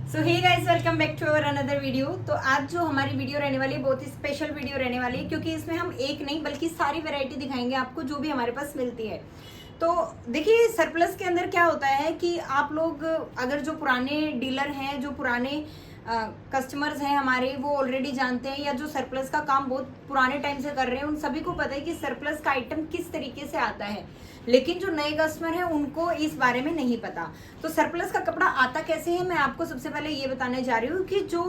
So hey guys, welcome back to our another video. तो आज जो हमारी वीडियो रहने वाली है बहुत ही स्पेशल वीडियो रहने वाली है, क्योंकि इसमें हम एक नहीं बल्कि सारी वैरायटी दिखाएंगे आपको जो भी हमारे पास मिलती है। तो देखिए, सरप्लस के अंदर क्या होता है कि आप लोग अगर जो पुराने डीलर हैं, जो पुराने कस्टमर्स हैं हमारे, वो ऑलरेडी जानते हैं, या जो सरप्लस का काम बहुत पुराने टाइम से कर रहे हैं, उन सभी को पता है कि सरप्लस का आइटम किस तरीके से आता है। लेकिन जो नए कस्टमर हैं उनको इस बारे में नहीं पता। तो सरप्लस का कपड़ा आता कैसे है, मैं आपको सबसे पहले ये बताने जा रही हूँ कि जो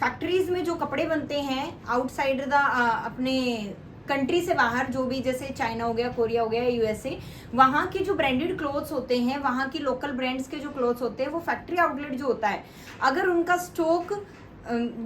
फैक्ट्रीज में जो कपड़े बनते हैं आउटसाइड द अपने कंट्री से बाहर, जो भी जैसे चाइना हो गया, कोरिया हो गया, यूएसए, वहाँ के जो ब्रांडेड क्लोथ्स होते हैं, वहाँ की लोकल ब्रांड्स के जो क्लोथ्स होते हैं, वो फैक्ट्री आउटलेट जो होता है, अगर उनका स्टॉक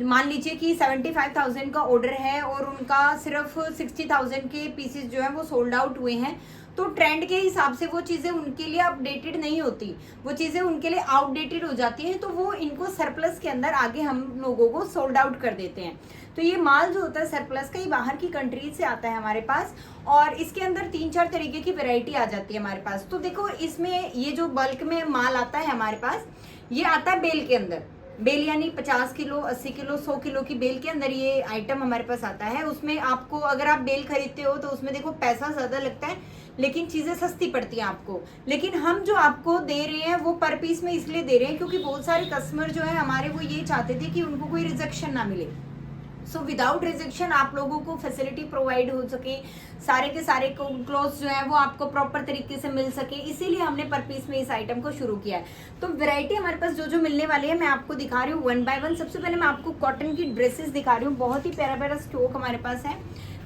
मान लीजिए कि 75,000 का ऑर्डर है और उनका सिर्फ 60,000 के पीसेस जो है वो सोल्ड आउट हुए हैं, तो ट्रेंड के हिसाब से वो चीज़ें उनके लिए अपडेटेड नहीं होती, वो चीज़ें उनके लिए आउटडेटेड हो जाती हैं, तो वो इनको सरप्लस के अंदर आगे हम लोगों को सोल्ड आउट कर देते हैं। तो ये माल जो होता है सरप्लस का, ये बाहर की कंट्रीज से आता है हमारे पास, और इसके अंदर 3-4 तरीके की वैरायटी आ जाती है हमारे पास। तो देखो, इसमें ये जो बल्क में माल आता है हमारे पास, ये आता है बेल के अंदर। बेल यानी 50 किलो, 80 किलो, 100 किलो की बेल के अंदर ये आइटम हमारे पास आता है। उसमें आपको, अगर आप बेल खरीदते हो तो उसमें देखो पैसा ज़्यादा लगता है, लेकिन चीज़ें सस्ती पड़ती हैं आपको। लेकिन हम जो आपको दे रहे हैं वो पर पीस में इसलिए दे रहे हैं क्योंकि बहुत सारे कस्टमर जो है हमारे, वो ये चाहते थे कि उनको कोई रिजेक्शन ना मिले। सो विदाउट रिजेक्शन आप लोगों को फैसिलिटी प्रोवाइड हो सके, सारे के सारे क्लोथ्स जो है वो आपको प्रॉपर तरीके से मिल सके, इसीलिए हमने पर पीस में इस आइटम को शुरू किया है। तो वैरायटी हमारे पास जो जो मिलने वाली है मैं आपको दिखा रही हूँ वन बाय वन। सबसे पहले मैं आपको कॉटन की ड्रेसेस दिखा रही हूँ, बहुत ही प्यारा प्यारा स्टॉक हमारे पास है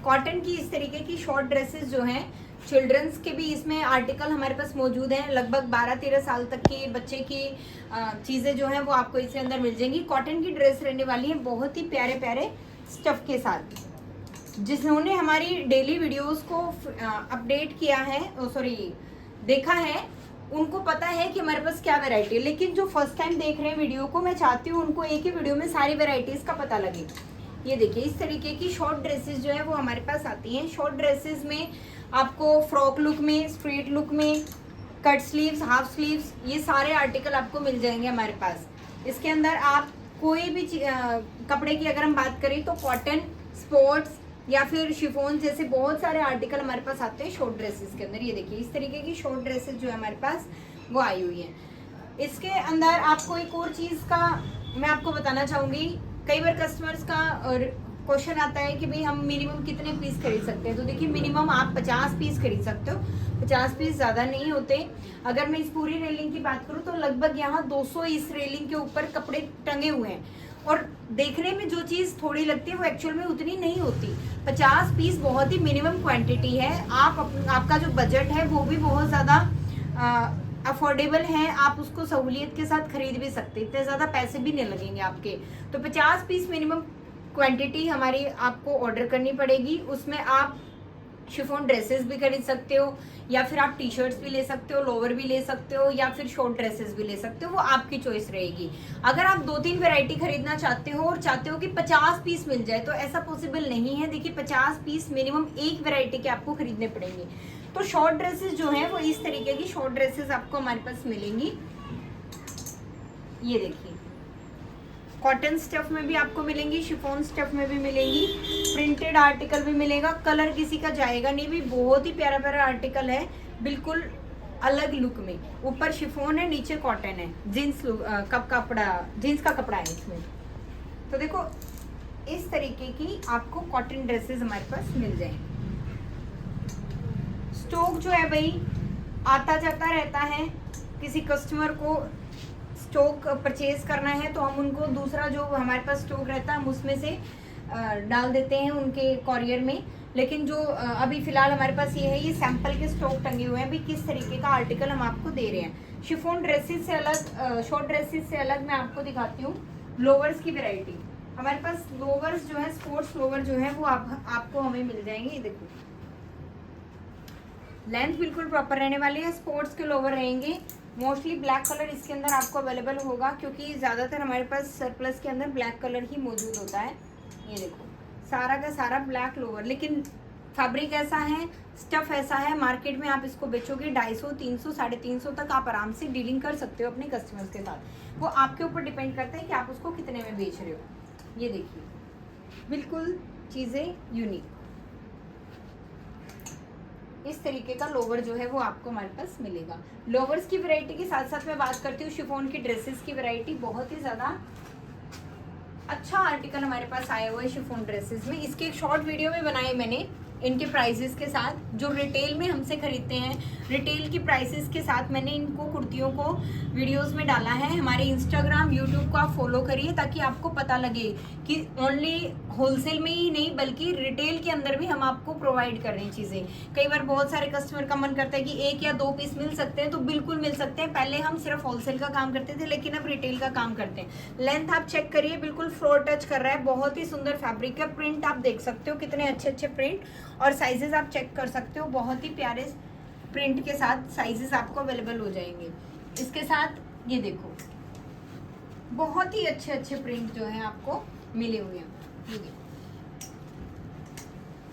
कॉटन की। इस तरीके की शॉर्ट ड्रेसेस जो हैं, चिल्ड्रंस के भी इसमें आर्टिकल हमारे पास मौजूद हैं। लगभग 12-13 साल तक के बच्चे की चीज़ें जो हैं वो आपको इसके अंदर मिल जाएंगी। कॉटन की ड्रेस रहने वाली है बहुत ही प्यारे प्यारे स्टफ के साथ। जिन्होंने हमारी डेली वीडियोस को अपडेट किया है, देखा है, उनको पता है कि हमारे पास क्या वैरायटी है। लेकिन जो फर्स्ट टाइम देख रहे हैं वीडियो को, मैं चाहती हूँ उनको एक ही वीडियो में सारी वैरायटीज़ का पता लगे। ये देखिए, इस तरीके की शॉर्ट ड्रेसेस जो है वो हमारे पास आती हैं। शॉर्ट ड्रेसेस में आपको फ्रॉक लुक में, स्ट्रेट लुक में, कट स्लीव्स, हाफ स्लीव्स, ये सारे आर्टिकल आपको मिल जाएंगे हमारे पास। इसके अंदर आप कोई भी कपड़े की अगर हम बात करें तो कॉटन, स्पोर्ट्स या फिर शिफॉन जैसे बहुत सारे आर्टिकल हमारे पास आते हैं शॉर्ट ड्रेसेस के अंदर। ये देखिए, इस तरीके की शॉर्ट ड्रेसेस जो है हमारे पास वो आई हुई है। इसके अंदर आपको एक और चीज़ का मैं आपको बताना चाहूँगी। कई बार कस्टमर्स का क्वेश्चन आता है कि भाई हम मिनिमम कितने पीस खरीद सकते हैं। तो देखिए, मिनिमम आप 50 पीस खरीद सकते हो, 50 पीस ज़्यादा नहीं होते। अगर मैं इस पूरी रेलिंग की बात करूँ तो लगभग यहाँ 200 इस रेलिंग के ऊपर कपड़े टंगे हुए हैं, और देखने में जो चीज़ थोड़ी लगती है वो एक्चुअल में उतनी नहीं होती। 50 पीस बहुत ही मिनिमम क्वांटिटी है। आपका जो बजट है वो भी बहुत ज़्यादा अफोर्डेबल है, आप उसको सहूलियत के साथ खरीद भी सकते, इतने ज़्यादा पैसे भी नहीं लगेंगे आपके। तो 50 पीस मिनिमम क्वांटिटी हमारी आपको ऑर्डर करनी पड़ेगी। उसमें आप शिफॉन ड्रेसेस भी खरीद सकते हो, या फिर आप टी शर्ट्स भी ले सकते हो, लोअर भी ले सकते हो, या फिर शॉर्ट ड्रेसेस भी ले सकते हो, वो आपकी चॉइस रहेगी। अगर आप 2-3 वैरायटी खरीदना चाहते हो और चाहते हो कि 50 पीस मिल जाए, तो ऐसा पॉसिबल नहीं है। देखिए, 50 पीस मिनिमम एक वैरायटी के आपको खरीदने पड़ेंगे। तो शॉर्ट ड्रेसेस जो हैं वो इस तरीके की शॉर्ट ड्रेसेस आपको हमारे पास मिलेंगी। ये देखिए, कॉटन स्टफ में भी आपको मिलेंगी, शिफॉन स्टफ में भी मिलेंगी, प्रिंटेड आर्टिकल भी मिलेगा, कलर किसी का जाएगा नहीं भी। बहुत ही प्यारा प्यारा आर्टिकल है, बिल्कुल अलग लुक में। ऊपर शिफॉन है, नीचे कॉटन है, जीन्स का कपड़ा है इसमें। तो देखो, इस तरीके की आपको कॉटन ड्रेसेस हमारे पास मिल जाएंगी। स्टॉक जो है भाई आता जाता रहता है। किसी कस्टमर को स्टॉक परचेज करना है तो हम उनको दूसरा जो हमारे पास स्टॉक रहता है हम उसमें से डाल देते हैं उनके कॉरियर में। लेकिन जो अभी फिलहाल हमारे पास ये है, ये सैंपल के स्टॉक टंगे हुए हैं भी, किस तरीके का आर्टिकल हम आपको दे रहे हैं। शिफॉन ड्रेसेस से अलग, शॉर्ट ड्रेसेस से अलग मैं आपको दिखाती हूँ लोवर्स की वैरायटी। हमारे पास लोवर्स जो है, स्पोर्ट्स लोवर जो है वो आपको हमें मिल जाएंगे। ये देखो, लेंथ बिल्कुल प्रॉपर रहने वाली है। स्पोर्ट्स के लोवर रहेंगे, मोस्टली ब्लैक कलर इसके अंदर आपको अवेलेबल होगा, क्योंकि ज़्यादातर हमारे पास सरप्लस के अंदर ब्लैक कलर ही मौजूद होता है। ये देखो, सारा का सारा ब्लैक लोवर, लेकिन फैब्रिक ऐसा है, स्टफ ऐसा है, मार्केट में आप इसको बेचोगे 250, 300, 350 तक आप आराम से डीलिंग कर सकते हो अपने कस्टमर्स के साथ। वो आपके ऊपर डिपेंड करता है कि आप उसको कितने में बेच रहे हो। ये देखिए, बिल्कुल चीज़ें यूनिक। इस तरीके का लोवर जो है वो आपको हमारे पास मिलेगा। लोवर्स की वैरायटी के साथ साथ मैं बात करती हूँ शिफॉन की ड्रेसेस की वैरायटी। बहुत ही ज़्यादा अच्छा आर्टिकल हमारे पास आया हुआ है शिफॉन ड्रेसेस में। इसके एक शॉर्ट वीडियो में बनाए मैंने इनके प्राइसेस के साथ, जो रिटेल में हमसे खरीदते हैं, रिटेल की प्राइसेस के साथ मैंने इनको कुर्तियों को वीडियोस में डाला है। हमारे इंस्टाग्राम, यूट्यूब को आप फॉलो करिए ताकि आपको पता लगे कि ओनली होलसेल में ही नहीं बल्कि रिटेल के अंदर भी हम आपको प्रोवाइड कर रहे हैं चीज़ें। कई बार बहुत सारे कस्टमर का मन करता है कि 1 या 2 पीस मिल सकते हैं, तो बिल्कुल मिल सकते हैं। पहले हम सिर्फ होलसेल का काम करते थे, लेकिन अब रिटेल का काम करते हैं। लेंथ आप चेक करिए, बिल्कुल फ्लोर टच कर रहा है। बहुत ही सुंदर फैब्रिक है। प्रिंट आप देख सकते हो कितने अच्छे अच्छे प्रिंट, और साइजेस आप चेक कर सकते हो। बहुत ही प्यारे प्रिंट के साथ साइजेस आपको अवेलेबल हो जाएंगे। इसके साथ ये देखो, बहुत ही अच्छे अच्छे प्रिंट जो है आपको मिले हुए हैं। ये देखो,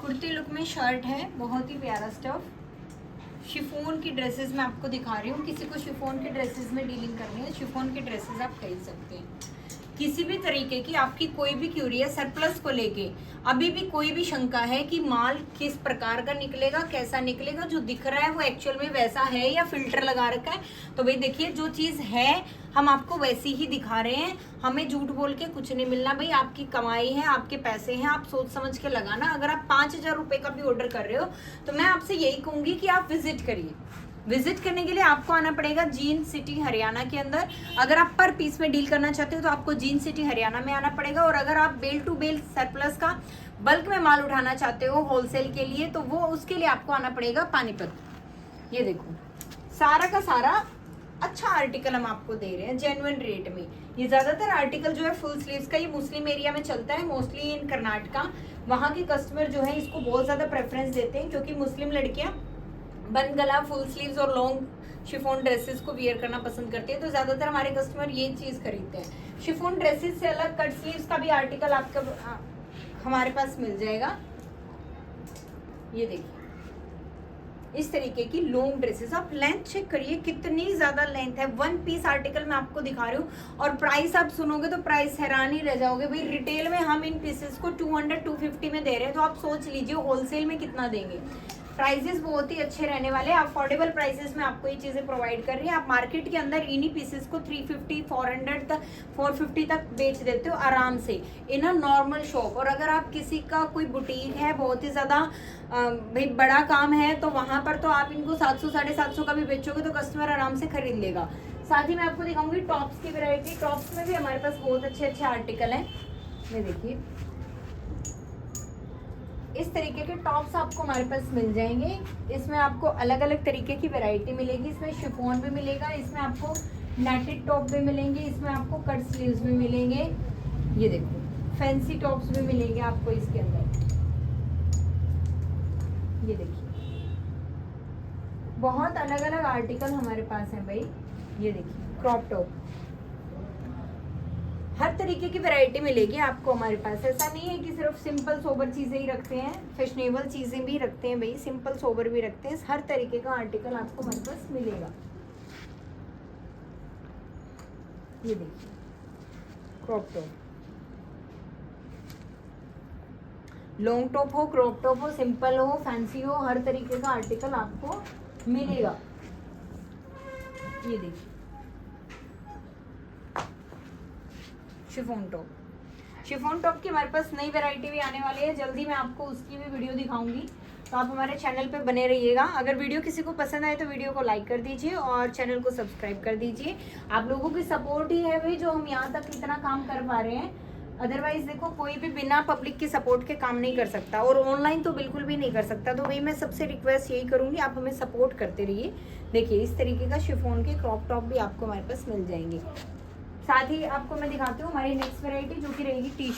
कुर्ती लुक में शर्ट है, बहुत ही प्यारा स्टफ। शिफॉन की ड्रेसेस मैं आपको दिखा रही हूँ। किसी को शिफॉन की ड्रेसेस में डीलिंग करनी है, शिफॉन की ड्रेसेस आप खरीद सकते हैं। किसी भी तरीके की आपकी कोई भी क्यूरी है सरप्लस को लेके, अभी भी कोई भी शंका है कि माल किस प्रकार का निकलेगा, कैसा निकलेगा, जो दिख रहा है वो एक्चुअल में वैसा है या फिल्टर लगा रखा है, तो भाई देखिए जो चीज़ है हम आपको वैसी ही दिखा रहे हैं। हमें झूठ बोल के कुछ नहीं मिलना भाई। आपकी कमाई है, आपके पैसे हैं, आप सोच समझ के लगाना। अगर आप 5,000 रुपये का भी ऑर्डर कर रहे हो तो मैं आपसे यही कहूँगी कि आप विजिट करिए। विजिट करने के लिए आपको आना पड़ेगा जींद सिटी हरियाणा के अंदर। अगर आप पर पीस में डील करना चाहते हो तो आपको जींद सिटी हरियाणा में आना पड़ेगा। और अगर आप बेल टू बेल सरप्लस का बल्क में माल उठाना चाहते हो होलसेल के लिए, तो वो उसके लिए आपको आना पड़ेगा पानीपत। ये देखो, सारा का सारा अच्छा आर्टिकल हम आपको दे रहे हैं जेन्युइन रेट में। ये ज्यादातर आर्टिकल जो है फुल स्लीव्स का, ये मुस्लिम एरिया में चलता है, मोस्टली इन कर्नाटका। वहाँ के कस्टमर जो है इसको बहुत ज्यादा प्रेफरेंस देते हैं, क्योंकि मुस्लिम लड़कियां बन गला, फुल स्लीव्स और लॉन्ग शिफॉन ड्रेसेस को वियर करना पसंद करते हैं। तो ज्यादातर हमारे कस्टमर ये चीज खरीदते हैं। शिफॉन ड्रेसेस से अलग कट स्लीव्स का भी आर्टिकल आपका हमारे पास मिल जाएगा। ये देखिए, इस तरीके की लॉन्ग ड्रेसेस। आप लेंथ चेक करिए कितनी ज्यादा लेंथ है। 1 पीस आर्टिकल मैं आपको दिखा रही हूँ, और प्राइस आप सुनोगे तो प्राइस हैरान ही रह जाओगे भाई। रिटेल में हम इन पीसेस को 200-250 में दे रहे हैं, तो आप सोच लीजिए होलसेल में कितना देंगे। प्राइसेस बहुत ही अच्छे रहने वाले हैं। अफोर्डेबल प्राइसेस में आपको ये चीज़ें प्रोवाइड कर रही है। आप मार्केट के अंदर इन्हीं पीसेस को 350, 400 तक, 450 तक बेच देते हो आराम से इन अ नॉर्मल शॉप। और अगर आप किसी का कोई बुटीक है, बहुत ही ज़्यादा भाई बड़ा काम है, तो वहाँ पर तो आप इनको 700, 750 का भी बेचोगे तो कस्टमर आराम से खरीद लेगा। साथ ही मैं आपको दिखाऊंगी टॉप्स की वैरायटी। टॉप्स में भी हमारे पास बहुत अच्छे अच्छे आर्टिकल हैं। ये देखिए, इस तरीके के टॉप्स आपको हमारे पास मिल जाएंगे। इसमें आपको अलग अलग तरीके की वैरायटी मिलेगी। इसमें शिफॉन भी मिलेगा, इसमें आपको नेटेड टॉप भी मिलेंगे, इसमें आपको कट स्लीव्स भी मिलेंगे। ये देखो, फैंसी टॉप्स भी मिलेंगे आपको इसके अंदर। ये देखिए, बहुत अलग अलग आर्टिकल हमारे पास है भाई। ये देखिए, क्रॉप टॉप, हर तरीके की वैरायटी मिलेगी आपको हमारे पास। ऐसा नहीं है कि सिर्फ सिंपल सोबर चीज़ें ही रखते हैं, फैशनेबल चीज़ें भी रखते हैं भाई, सिंपल सोबर भी रखते हैं। हर तरीके का आर्टिकल आपको हमारे पास मिलेगा। ये देखिए, क्रॉप टॉप, लॉन्ग टॉप हो, क्रॉप टॉप हो, सिंपल हो, फैंसी हो, हर तरीके का आर्टिकल आपको मिलेगा। ये देखिए, शिफॉन टॉप। शिफॉन टॉप की हमारे पास नई वैरायटी भी आने वाली है, जल्दी मैं आपको उसकी भी वीडियो दिखाऊंगी, तो आप हमारे चैनल पे बने रहिएगा। अगर वीडियो किसी को पसंद आए तो वीडियो को लाइक कर दीजिए और चैनल को सब्सक्राइब कर दीजिए। आप लोगों की सपोर्ट ही है भाई जो हम यहाँ तक इतना काम कर पा रहे हैं। अदरवाइज देखो, कोई भी बिना पब्लिक की सपोर्ट के काम नहीं कर सकता, और ऑनलाइन तो बिल्कुल भी नहीं कर सकता। तो भाई मैं सबसे रिक्वेस्ट यही करूँगी, आप हमें सपोर्ट करते रहिए। देखिए, इस तरीके का शिफॉन के क्रॉप टॉप भी आपको हमारे पास मिल जाएंगे। साथ ही आपको मैं दिखाती हूँ हमारी नेक्स्ट वैरायटी जो कि रहेगी टी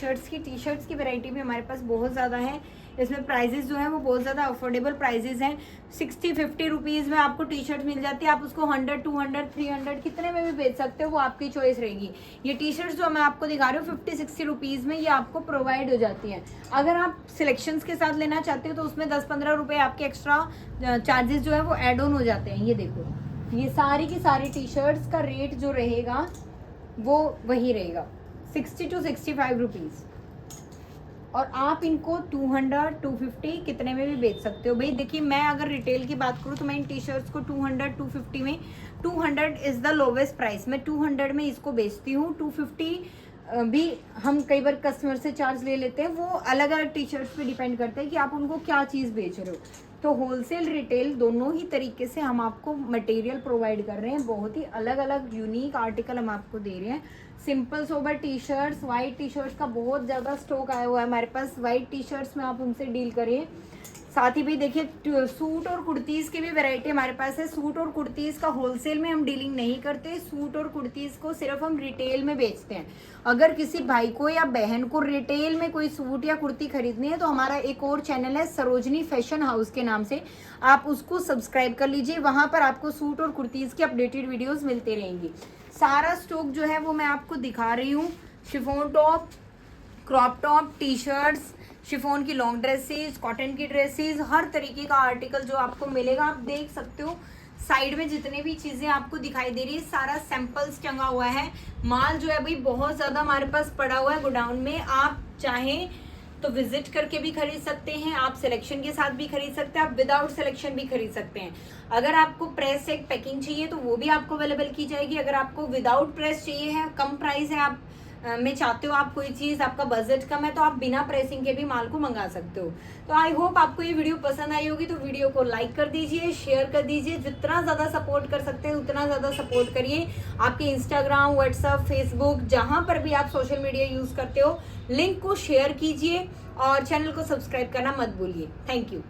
शर्ट्स की वैरायटी भी हमारे पास बहुत ज़्यादा है। इसमें प्राइजेस जो है वो बहुत ज़्यादा अफोर्डेबल प्राइजेस हैं। 60-50 रुपीज़ में आपको टी शर्ट मिल जाती है। आप उसको 100, 200, 300 कितने में भी बेच सकते हो, वो आपकी चॉइस रहेगी। ये टी शर्ट्स जो मैं आपको दिखा रही हूँ 50-60 रुपीज़ में ये आपको प्रोवाइड हो जाती हैं। अगर आप सिलेक्शंस के साथ लेना चाहते हो तो उसमें 10-15 रुपये आपके एक्स्ट्रा चार्जेस जो है वो एड ऑन हो जाते हैं। ये देखो, ये सारी की सारी टी शर्ट्स का रेट जो रहेगा वो वही रहेगा 60 to 65 रुपीज़, और आप इनको 200, 250 कितने में भी बेच सकते हो। भाई देखिए, मैं अगर रिटेल की बात करूँ तो मैं इन टी शर्ट्स को 200, 250 में, 200 इज़ द लोवेस्ट प्राइस, मैं 200 में इसको बेचती हूँ। 250 भी हम कई बार कस्टमर से चार्ज ले लेते हैं। वो अलग अलग टी शर्ट्स पे डिपेंड करते हैं कि आप उनको क्या चीज़ बेच रहे हो। तो होलसेल रिटेल दोनों ही तरीके से हम आपको मटेरियल प्रोवाइड कर रहे हैं। बहुत ही अलग अलग यूनिक आर्टिकल हम आपको दे रहे हैं। Simple sober T shirts, white T shirts का बहुत ज़्यादा स्टॉक आया हुआ है हमारे पास। वाइट टी शर्ट्स में आप उनसे डील करिए। साथ ही भी देखिए, सूट और कुर्तीज़ की भी वैरायटी हमारे पास है। सूट और कुर्तीज़ का होलसेल में हम डीलिंग नहीं करते। सूट और कुर्तीज़ को सिर्फ हम रिटेल में बेचते हैं। अगर किसी भाई को या बहन को रिटेल में कोई सूट या कुर्ती खरीदनी है तो हमारा एक और चैनल है सरोजनी फैशन हाउस के नाम से, आप उसको सब्सक्राइब कर लीजिए। वहाँ पर आपको सूट और कुर्तीज़ की अपडेटेड वीडियोस मिलते रहेंगी। सारा स्टॉक जो है वो मैं आपको दिखा रही हूँ। Chiffon top, crop top, T shirts, chiffon की लॉन्ग ड्रेसेस, कॉटन की ड्रेसेस, हर तरीके का आर्टिकल जो आपको मिलेगा। आप देख सकते हो साइड में जितने भी चीज़ें आपको दिखाई दे रही है सारा सैंपल्स टंगा हुआ है। माल जो है भाई बहुत ज़्यादा हमारे पास पड़ा हुआ है गोडाउन में। आप चाहें तो विजिट करके भी खरीद सकते हैं, आप सिलेक्शन के साथ भी खरीद सकते हैं, आप विदाउट सिलेक्शन भी खरीद सकते हैं। अगर आपको प्रेस एक पैकिंग चाहिए तो वो भी आपको अवेलेबल की जाएगी। अगर आपको विदाउट प्रेस चाहिए है, कम प्राइस है, आप में चाहते हो आप कोई चीज़, आपका बजट कम है, तो आप बिना प्रेसिंग के भी माल को मंगा सकते हो। तो आई होप आपको ये वीडियो पसंद आई होगी। तो वीडियो को लाइक कर दीजिए, शेयर कर दीजिए, जितना ज़्यादा सपोर्ट कर सकते हैं उतना ज़्यादा सपोर्ट करिए। आपके इंस्टाग्राम, व्हाट्सअप, फेसबुक, जहाँ पर भी आप सोशल मीडिया यूज़ करते हो, लिंक को शेयर कीजिए और चैनल को सब्सक्राइब करना मत भूलिए। Thank you.